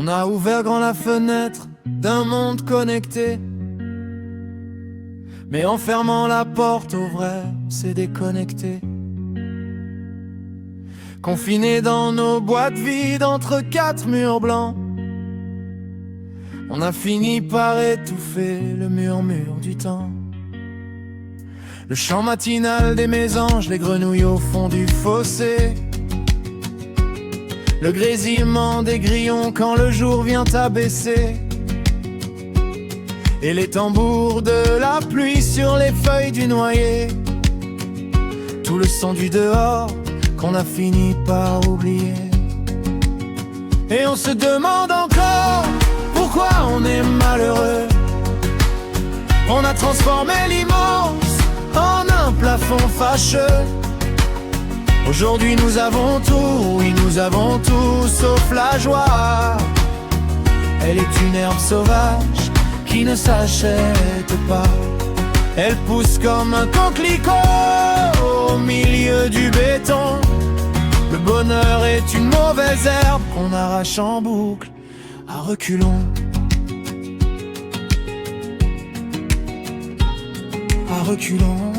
On a ouvert grand la fenêtre d'un monde connecté, mais en fermant la porte au vrai, c'est déconnecté. Confinés dans nos boîtes vides entre quatre murs blancs, on a fini par étouffer le murmure du temps. Le chant matinal des mésanges, les grenouilles au fond du fossé, le grésillement des grillons quand le jour vient à baisser, et les tambours de la pluie sur les feuilles du noyer. Tout le son du dehors qu'on a fini par oublier. Et on se demande encore pourquoi on est malheureux. On a transformé l'immense en un plafond fâcheux. Aujourd'hui nous avons tout, oui nous avons tout sauf la joie. Elle est une herbe sauvage qui ne s'achète pas. Elle pousse comme un coquelicot au milieu du béton. Le bonheur est une mauvaise herbe qu'on arrache en boucle à reculons. À reculons.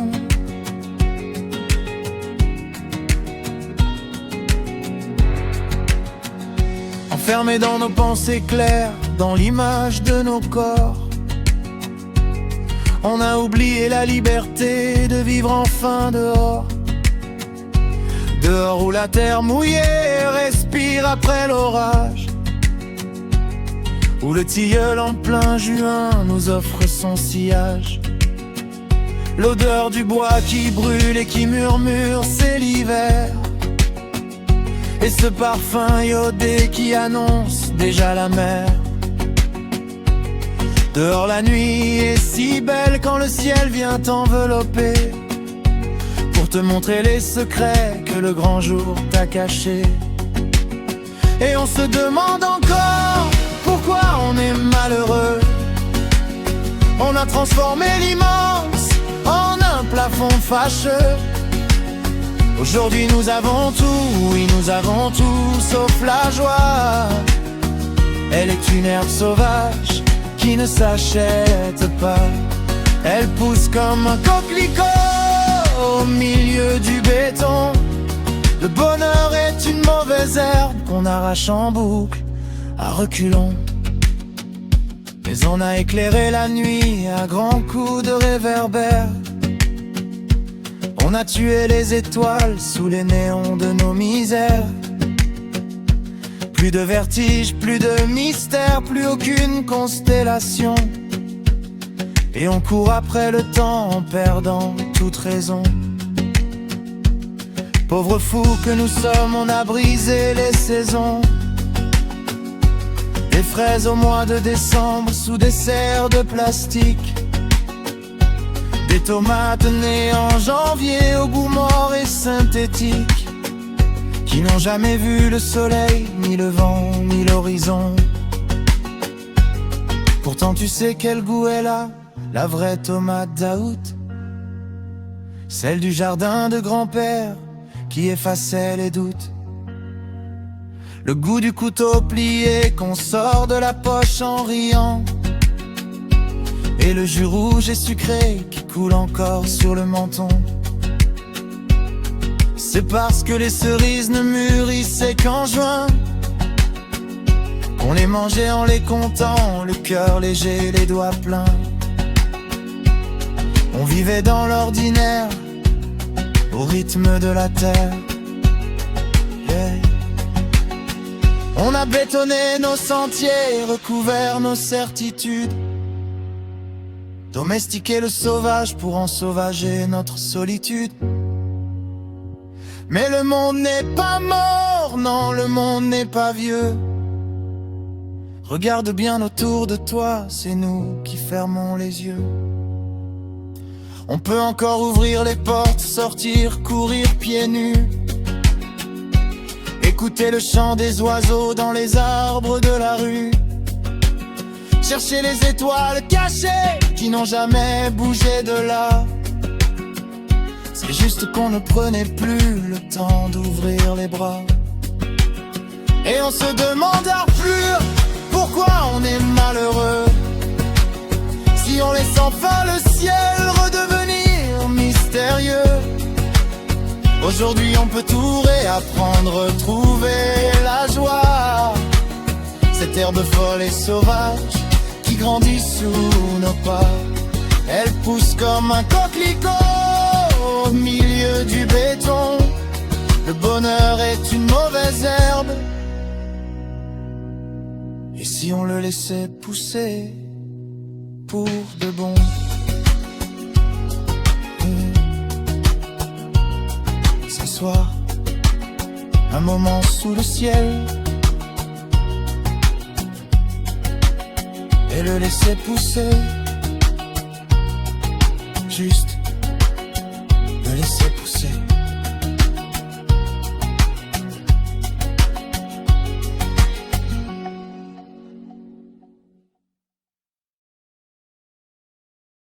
Enfermés dans nos pensées claires, dans l'image de nos corps, on a oublié la liberté de vivre enfin dehors. Dehors où la terre mouillée respire après l'orage, où le tilleul en plein juin nous offre son sillage. L'odeur du bois qui brûle et qui murmure, c'est l'hiver. Et ce parfum iodé qui annonce déjà la mer. Dehors la nuit est si belle quand le ciel vient t'envelopper, pour te montrer les secrets que le grand jour t'a cachés. Et on se demande encore pourquoi on est malheureux. On a transformé l'immense en un plafond fâcheux. Aujourd'hui nous avons tout, oui nous avons tout sauf la joie. Elle est une herbe sauvage qui ne s'achète pas. Elle pousse comme un coquelicot au milieu du béton. Le bonheur est une mauvaise herbe qu'on arrache en boucle à reculons. Mais on a éclairé la nuit à grands coups de réverbère. On a tué les étoiles sous les néons de nos misères. Plus de vertige, plus de mystère, plus aucune constellation. Et on court après le temps en perdant toute raison. Pauvres fous que nous sommes, on a brisé les saisons. Des fraises au mois de décembre sous des serres de plastique. Des tomates nées en janvier au goût mort et synthétique, qui n'ont jamais vu le soleil, ni le vent, ni l'horizon. Pourtant tu sais quel goût elle a, la vraie tomate d'août. Celle du jardin de grand-père qui effaçait les doutes. Le goût du couteau plié qu'on sort de la poche en riant. Et le jus rouge et sucré qui coule encore sur le menton. C'est parce que les cerises ne mûrissaient qu'en juin qu'on les mangeait en les comptant, le cœur léger, les doigts pleins. On vivait dans l'ordinaire, au rythme de la terre. Yeah. On a bétonné nos sentiers, recouvert nos certitudes, domestiquer le sauvage pour ensauvager notre solitude. Mais le monde n'est pas mort, non, le monde n'est pas vieux. Regarde bien autour de toi, c'est nous qui fermons les yeux. On peut encore ouvrir les portes, sortir, courir pieds nus, écouter le chant des oiseaux dans les arbres de la rue, chercher les étoiles cachées qui n'ont jamais bougé de là. C'est juste qu'on ne prenait plus le temps d'ouvrir les bras. Et on se demande à plus pourquoi on est malheureux. Si on laisse enfin le ciel redevenir mystérieux. Aujourd'hui on peut tout réapprendre, trouver la joie. Cette herbe folle et sauvage qui grandit sous nos pas. Elle pousse comme un coquelicot au milieu du béton. Le bonheur est une mauvaise herbe. Et si on le laissait pousser pour de bon? S'asseoir un moment sous le ciel et le laisser pousser juste